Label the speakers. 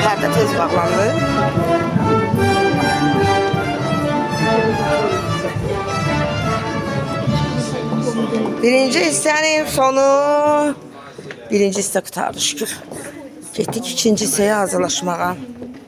Speaker 1: Perde tez bağlandı. Birinci hissənin sonu. Birinci hissə qutardı şükür. Getdik ikinci hissəyə hazırlaşmağa.